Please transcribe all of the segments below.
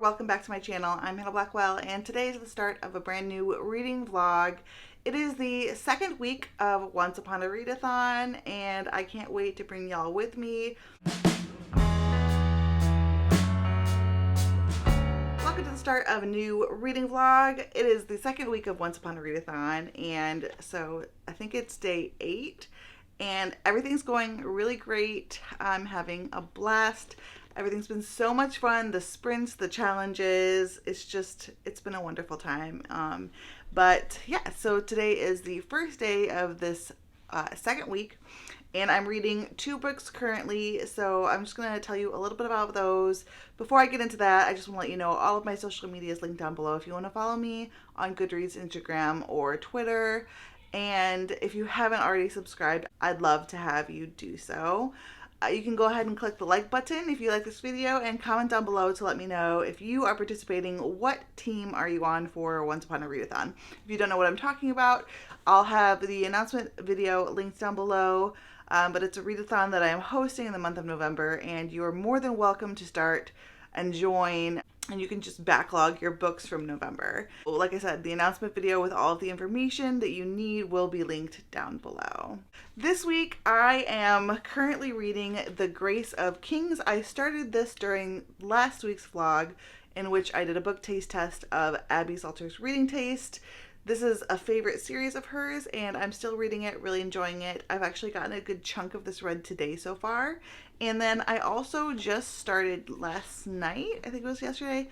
Welcome back to my channel. I'm Hannah Blackwell, and today is the start of a brand new reading vlog. It is the second week of Once Upon a Readathon, and I can't wait to bring y'all with me. Welcome to the start of a new reading vlog. It is the second week of Once Upon a Readathon, and so I think it's day 8, and everything's going really great. I'm having a blast. Everything's been so much fun. The sprints, the challenges, it's been a wonderful time. But yeah, so today is the first day of this second week, and I'm reading 2 books currently. So I'm just going to tell you a little bit about those. Before I get into that, I just want to let you know all of my social media is linked down below if you want to follow me on Goodreads, Instagram, or Twitter. And if you haven't already subscribed, I'd love to have you do so. You can go ahead and click the like button if you like this video, and comment down below to let me know if you are participating. What team are you on for Once Upon a Readathon? If you don't know what I'm talking about, I'll have the announcement video linked down below. But it's a readathon that I am hosting in the month of November, and you are more than welcome to start and join. And you can just backlog your books from November. Like I said, the announcement video with all of the information that you need will be linked down below. This week, I am currently reading The Grace of Kings. I started this during last week's vlog, in which I did a book taste test of Abby Salter's Reading Taste. This is a favorite series of hers, and I'm still reading it, really enjoying it. I've actually gotten a good chunk of this read today so far. And then I also just started last night, I think it was yesterday,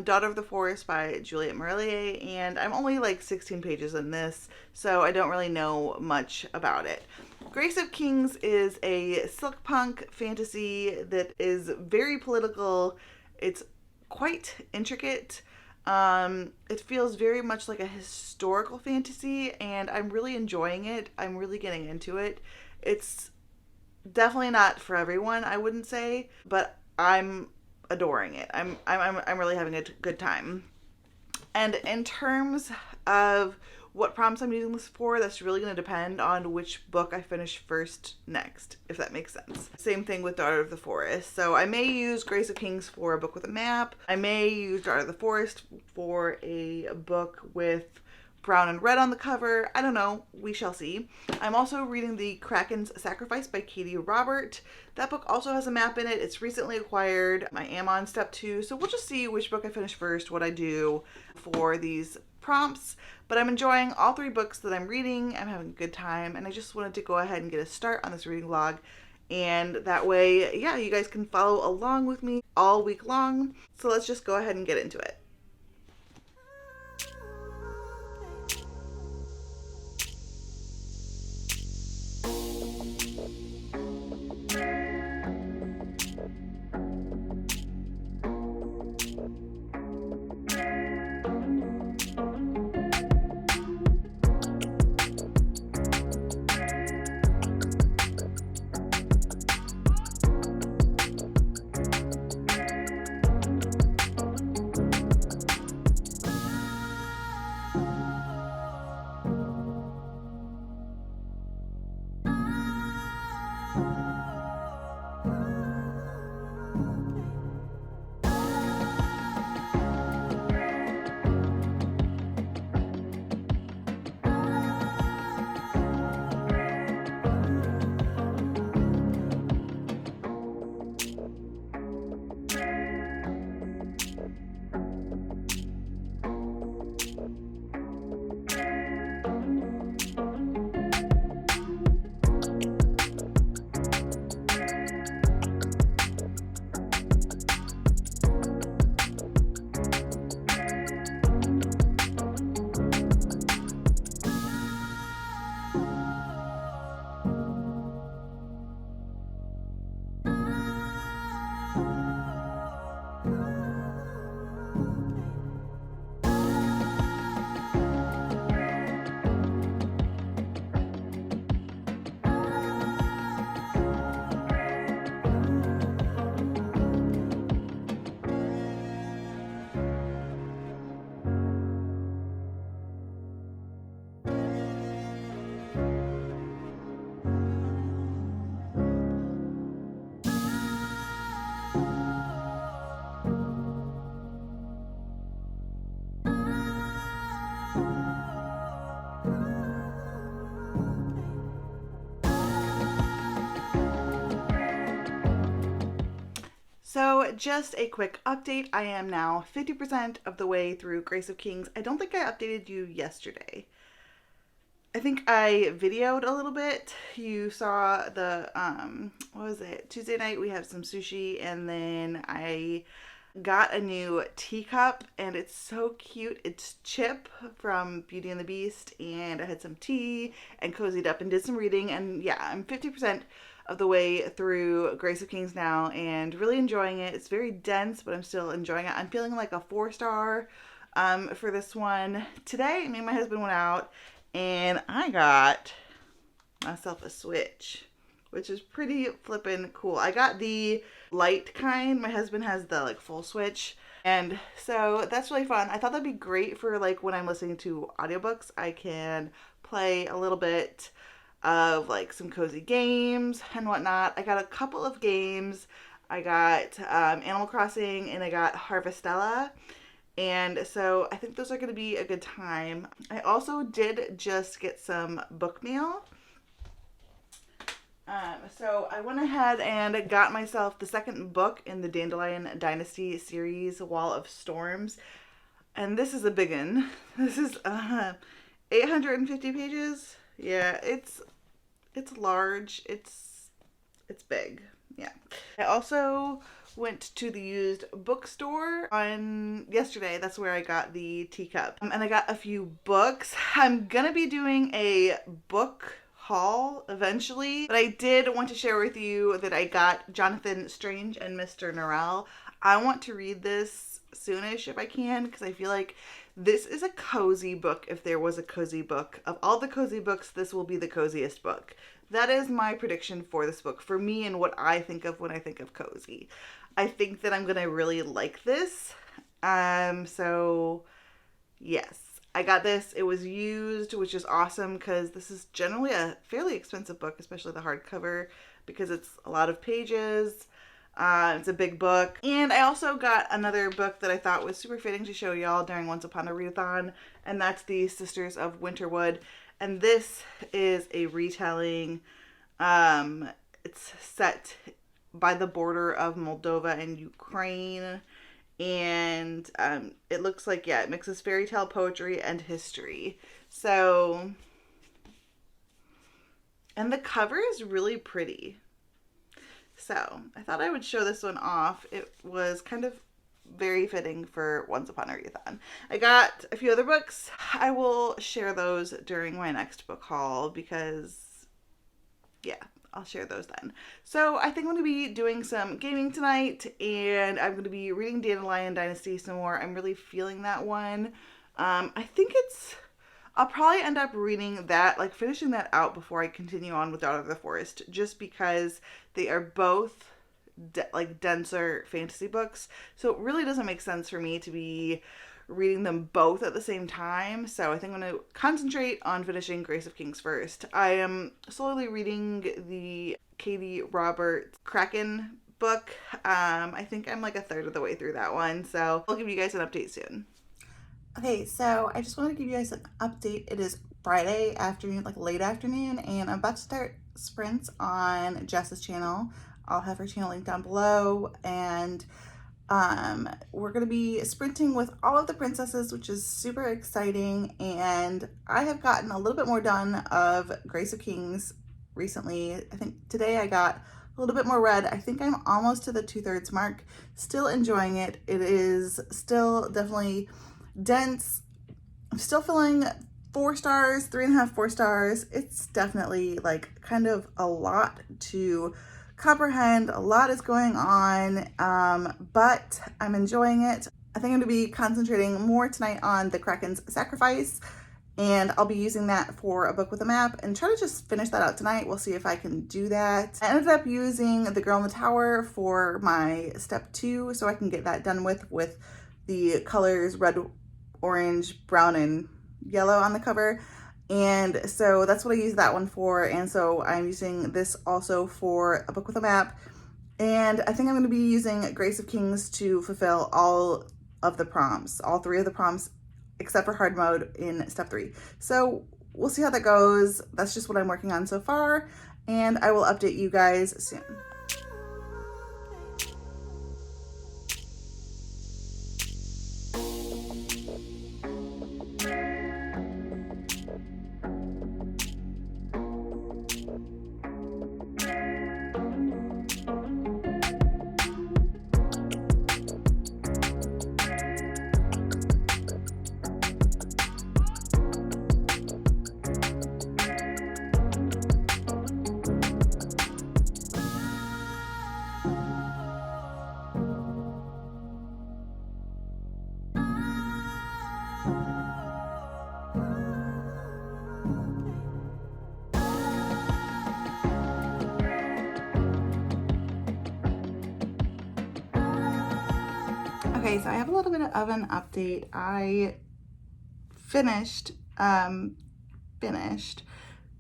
Daughter of the Forest by Juliette Marillier, and I'm only like 16 pages in this, so I don't really know much about it. Grace of Kings is a silk punk fantasy that is very political. It's quite intricate. It feels very much like a historical fantasy, and I'm really enjoying it. I'm really getting into it. It's definitely not for everyone, I wouldn't say, but I'm adoring it. I'm really having a good time. And in terms of what prompts I'm using this for, that's really going to depend on which book I finish first next, if that makes sense. Same thing with Daughter of the Forest. So I may use Grace of Kings for a book with a map. I may use Daughter of the Forest for a book with brown and red on the cover. I don't know. We shall see. I'm also reading The Kraken's Sacrifice by Katie Robert. That book also has a map in it. It's recently acquired. I am on step 2, so we'll just see which book I finish first, what I do for these prompts. But I'm enjoying all 3 books that I'm reading. I'm having a good time, and I just wanted to go ahead and get a start on this reading vlog. And that way, yeah, you guys can follow along with me all week long. So let's just go ahead and get into it. So just a quick update. I am now 50% of the way through Grace of Kings. I don't think I updated you yesterday. I think I videoed a little bit. You saw the, what was it? Tuesday night we have some sushi, and then I got a new teacup, and it's so cute. It's Chip from Beauty and the Beast, and I had some tea and cozied up and did some reading, and yeah, I'm 50% of the way through Grace of Kings now and really enjoying it. It's very dense, but I'm still enjoying it. I'm feeling like a 4-star for this one. Today, me and my husband went out, and I got myself a Switch, which is pretty flippin' cool. I got the light kind. My husband has the like full Switch. And so that's really fun. I thought that'd be great for like when I'm listening to audiobooks. I can play a little bit of like some cozy games and whatnot. I got a couple of games. I got Animal Crossing and I got Harvestella. And so I think those are going to be a good time. I also did just get some book mail. So I went ahead and got myself the second book in the Dandelion Dynasty series, Wall of Storms. And this is a big one. This is 850 pages. Yeah, it's large. It's big. Yeah. I also went to the used bookstore on yesterday. That's where I got the teacup. And I got a few books. I'm gonna be doing a book haul eventually, but I did want to share with you that I got Jonathan Strange and Mr. Norrell. I want to read this soonish if I can, because I feel like this is a cozy book if there was a cozy book. Of all the cozy books, this will be the coziest book. That is my prediction for this book, for me and what I think of when I think of cozy. I think that I'm gonna really like this. So yes, I got this. It was used, which is awesome because this is generally a fairly expensive book, especially the hardcover, because it's a lot of pages. It's a big book. And I also got another book that I thought was super fitting to show y'all during Once Upon a Readathon, and that's the Sisters of Winterwood. And this is a retelling. It's set by the border of Moldova and Ukraine. And it looks like, yeah, it mixes fairy tale poetry and history. So, and the cover is really pretty. So I thought I would show this one off. It was kind of very fitting for Once Upon a Readathon. I got a few other books. I will share those during my next book haul because, yeah, I'll share those then. So I think I'm going to be doing some gaming tonight, and I'm going to be reading Dandelion Dynasty some more. I'm really feeling that one. I think I'll probably end up reading that, like finishing that out before I continue on with Daughter of the Forest, just because they are both like denser fantasy books. So it really doesn't make sense for me to be reading them both at the same time. So I think I'm going to concentrate on finishing Grace of Kings first. I am slowly reading the Katie Roberts Kraken book. I think I'm like a third of the way through that one. So I'll give you guys an update soon. Okay, so I just wanted to give you guys an update. It is Friday afternoon, like late afternoon, and I'm about to start sprints on Jess's channel. I'll have her channel linked down below, and we're going to be sprinting with all of the princesses, which is super exciting. And I have gotten a little bit more done of Grace of Kings recently. I think today I got a little bit more read. I think I'm almost to the 2/3 mark. Still enjoying it. It is still definitely dense. I'm still feeling 4 stars, 3.5, 4 stars. It's definitely like kind of a lot to comprehend. A lot is going on, but I'm enjoying it. I think I'm going to be concentrating more tonight on the Kraken's Sacrifice, and I'll be using that for a book with a map and try to just finish that out tonight. We'll see if I can do that. I ended up using The Girl in the Tower for my step 2, so I can get that done with the colors red, orange, brown, and yellow on the cover. And so that's what I use that one for. And so I'm using this also for a book with a map. And I think I'm going to be using Grace of Kings to fulfill all of the prompts, all 3 of the prompts, except for hard mode in step 3. So we'll see how that goes. That's just what I'm working on so far. And I will update you guys soon. Okay, so I have a little bit of an update. I finished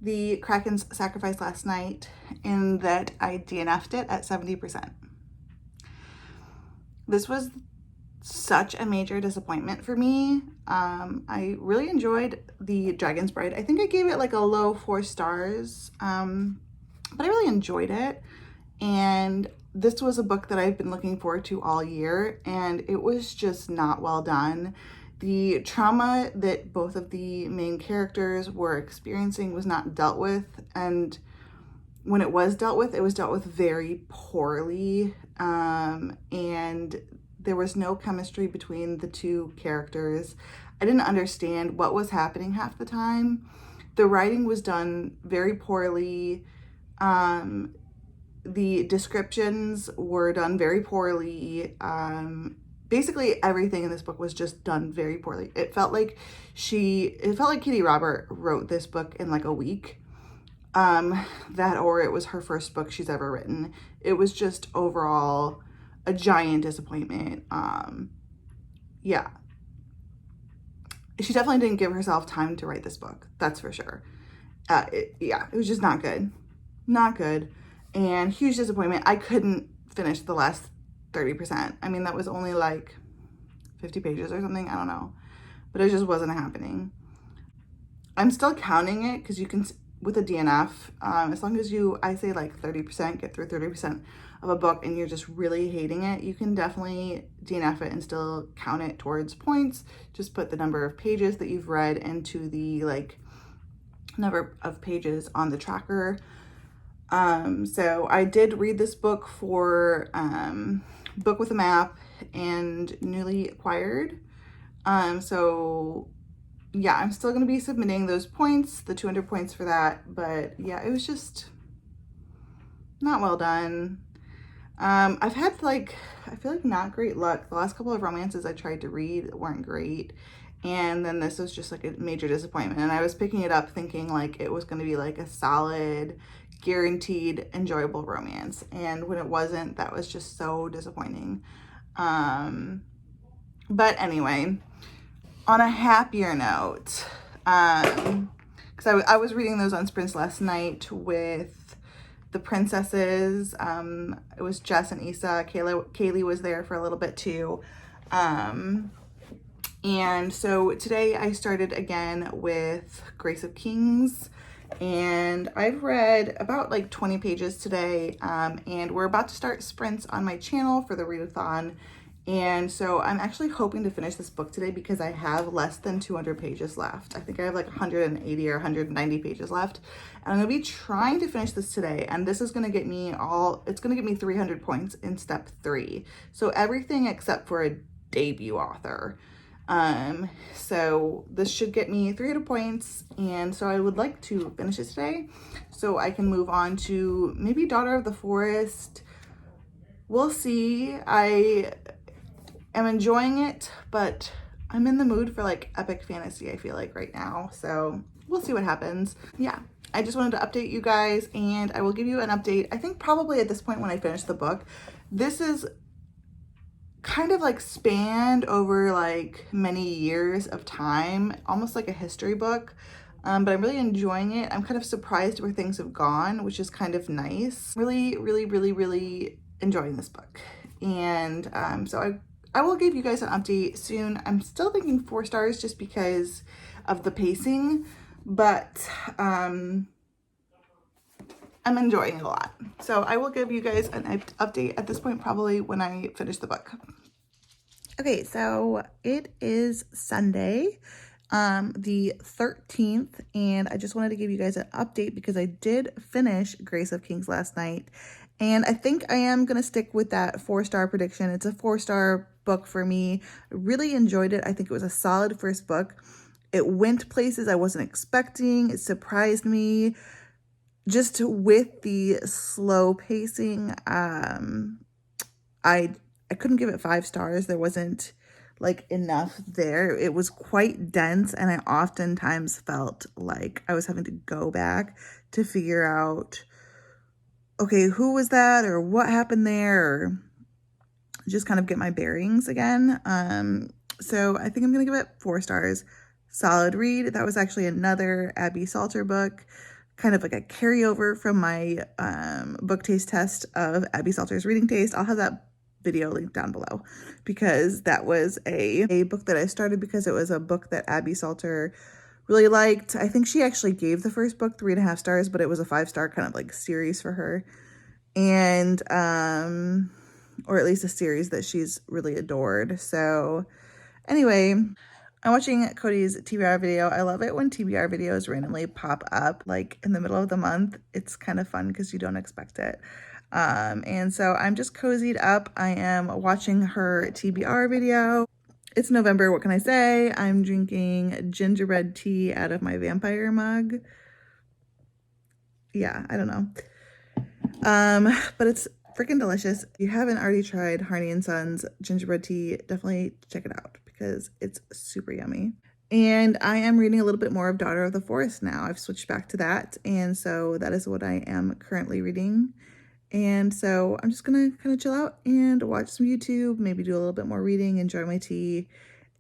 the Kraken's Sacrifice last night, in that I DNF'd it at 70%. This was such a major disappointment for me. I really enjoyed the Dragon's Bride. I think I gave it like a low 4 stars, but I really enjoyed it. And this was a book that I've been looking forward to all year, and it was just not well done. The trauma that both of the main characters were experiencing was not dealt with, and when it was dealt with, it was dealt with very poorly, and there was no chemistry between the two characters. I didn't understand what was happening half the time. The writing was done very poorly. The descriptions were done very poorly. Basically everything in this book was just done very poorly. It felt like Kitty Robert wrote this book in like a week. That, or it was her first book she's ever written. It was just overall a giant disappointment. Yeah. She definitely didn't give herself time to write this book. That's for sure. It was just not good. Not good. And huge disappointment. I couldn't finish the last 30%. I mean, that was only like 50 pages or something. I don't know. But it just wasn't happening. I'm still counting it because you can, with a DNF, as long as I say like 30%, get through 30% of a book and you're just really hating it, you can definitely DNF it and still count it towards points. Just put the number of pages that you've read into the like number of pages on the tracker. So I did read this book for Book with a Map and Newly Acquired. So yeah, I'm still going to be submitting those points, the 200 points for that. But yeah, it was just not well done. I've had like, I feel like not great luck. The last couple of romances I tried to read weren't great. And then this was just like a major disappointment. And I was picking it up thinking like it was going to be like a solid, guaranteed, enjoyable romance. And when it wasn't, that was just so disappointing. But anyway, on a happier note, because I was reading those on sprints last night with the princesses. It was Jess and Issa. Kaylee was there for a little bit too. And so today I started again with Grace of Kings, and I've read about like 20 pages today, and we're about to start sprints on my channel for the Readathon. And so I'm actually hoping to finish this book today because I have less than 200 pages left. I think I have like 180 or 190 pages left. And I'm going to be trying to finish this today. And this is going to get me it's going to get me 300 points in step 3. So everything except for a debut author. So this should get me 300 points. And so I would like to finish it today so I can move on to maybe Daughter of the Forest. We'll see. I am enjoying it, but I'm in the mood for like epic fantasy, I feel like right now. So we'll see what happens. Yeah, I just wanted to update you guys, and I will give you an update. I think probably at this point when I finish the book. This is kind of like spanned over like many years of time, almost like a history book. But I'm really enjoying it. I'm kind of surprised where things have gone, which is kind of nice. Really, really, really, really enjoying this book. And so I will give you guys an update soon. I'm still thinking 4 stars just because of the pacing, but I'm enjoying it a lot. So I will give you guys an update at this point, probably when I finish the book. Okay, so it is Sunday, the 13th, and I just wanted to give you guys an update because I did finish Grace of Kings last night. And I think I am going to stick with that 4-star prediction. It's a 4-star book for me. I really enjoyed it. I think it was a solid first book. It went places I wasn't expecting. It surprised me. Just with the slow pacing, I couldn't give it 5 stars. There wasn't like enough there. It was quite dense, and I oftentimes felt like I was having to go back to figure out, okay, who was that, or what happened there, or just kind of get my bearings again. So I think I'm gonna give it 4 stars. Solid read. That was actually another Abby Salter book, kind of like a carryover from my book taste test of Abby Salter's reading taste. I'll have that video linked down below because that was a book that I started because it was a book that Abby Salter really liked. I think she actually gave the first book 3.5 stars, but it was a 5-star kind of like series for her. And or at least a series that she's really adored. So anyway, I'm watching Cody's TBR video. I love it when TBR videos randomly pop up like in the middle of the month. It's kind of fun because you don't expect it. And so I'm just cozied up. I am watching her TBR video. It's November, what can I say? I'm drinking gingerbread tea out of my vampire mug. Yeah, I don't know. But it's freaking delicious. If you haven't already tried Harney & Sons gingerbread tea, definitely check it out because it's super yummy. And I am reading a little bit more of Daughter of the Forest now. I've switched back to that. And so that is what I am currently reading. And so I'm just gonna kind of chill out and watch some YouTube, maybe do a little bit more reading, enjoy my tea,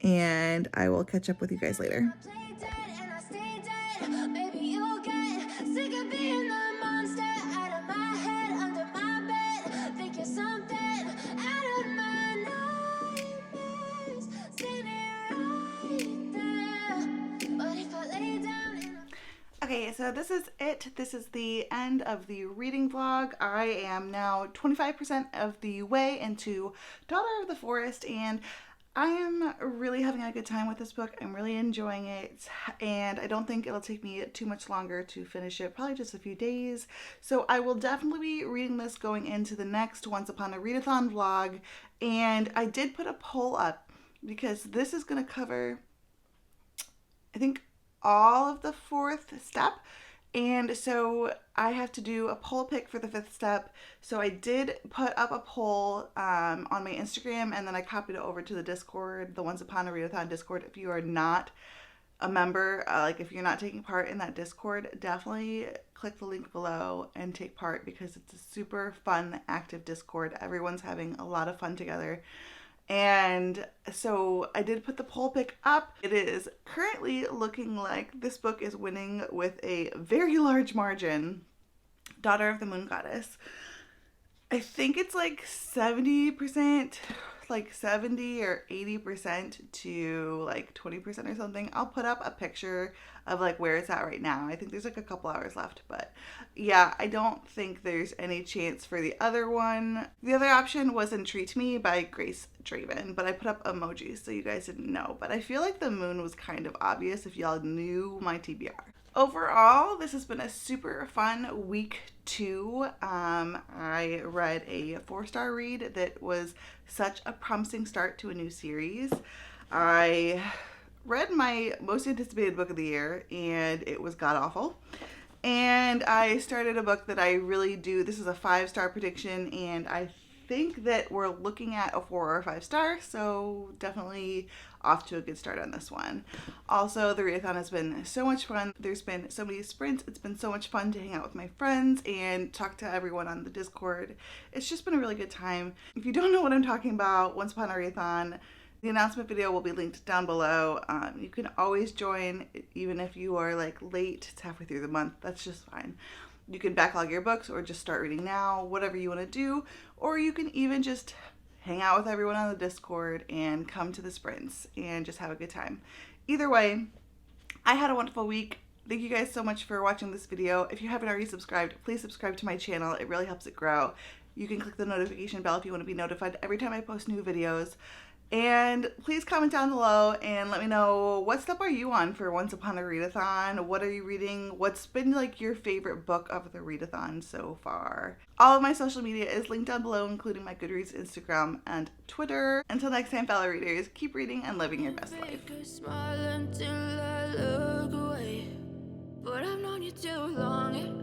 and I will catch up with you guys later. Okay, so this is it. This is the end of the reading vlog. I am now 25% of the way into Daughter of the Forest, and I am really having a good time with this book. I'm really enjoying it, and I don't think it'll take me too much longer to finish it, probably just a few days. So I will definitely be reading this going into the next Once Upon a Readathon vlog, and I did put a poll up because this is going to cover, I think, all of the 4th step, and so I have to do a poll pick for the 5th step. So I did put up a poll on my Instagram, and then I copied it over to the Discord, the Once Upon a Readathon Discord. If you are not a member, like if you're not taking part in that Discord, definitely click the link below and take part because it's a super fun, active Discord. Everyone's having a lot of fun together. And so I did put the poll pick up. It is currently looking like this book is winning with a very large margin. Daughter of the Moon Goddess. I think it's like 70%, like 70 or 80% to like 20% or something. I'll put up a picture of like where it's at right now. I think there's like a couple hours left, but yeah, I don't think there's any chance for the other one. The other option was Entreat Me by Grace Draven, but I put up emojis so you guys didn't know. But I feel like the moon was kind of obvious if y'all knew my TBR. Overall, this has been a super fun week 2. I read a 4-star read that was such a promising start to a new series. I read my most anticipated book of the year, and it was god-awful. And I started a book that I really do. This is a 5-star prediction, and I think that we're looking at a 4 or 5 star, so definitely off to a good start on this one. Also, the readathon has been so much fun. There's been so many sprints. It's been so much fun to hang out with my friends and talk to everyone on the Discord. It's just been a really good time. If you don't know what I'm talking about, Once Upon a Readathon, the announcement video will be linked down below. You can always join, even if you are like late. It's halfway through the month. That's just fine. You can backlog your books or just start reading now, whatever you want to do. Or you can even just hang out with everyone on the Discord and come to the sprints and just have a good time. Either way, I had a wonderful week. Thank you guys so much for watching this video. If you haven't already subscribed, please subscribe to my channel. It really helps it grow. You can click the notification bell if you want to be notified every time I post new videos. And please comment down below and let me know, what step are you on for Once Upon a Readathon? What are you reading? What's been like your favorite book of the readathon so far? All of my social media is linked down below, including my Goodreads, Instagram, and Twitter. Until next time, fellow readers, keep reading and living your best life. Smile until I look away, but I've known you too long.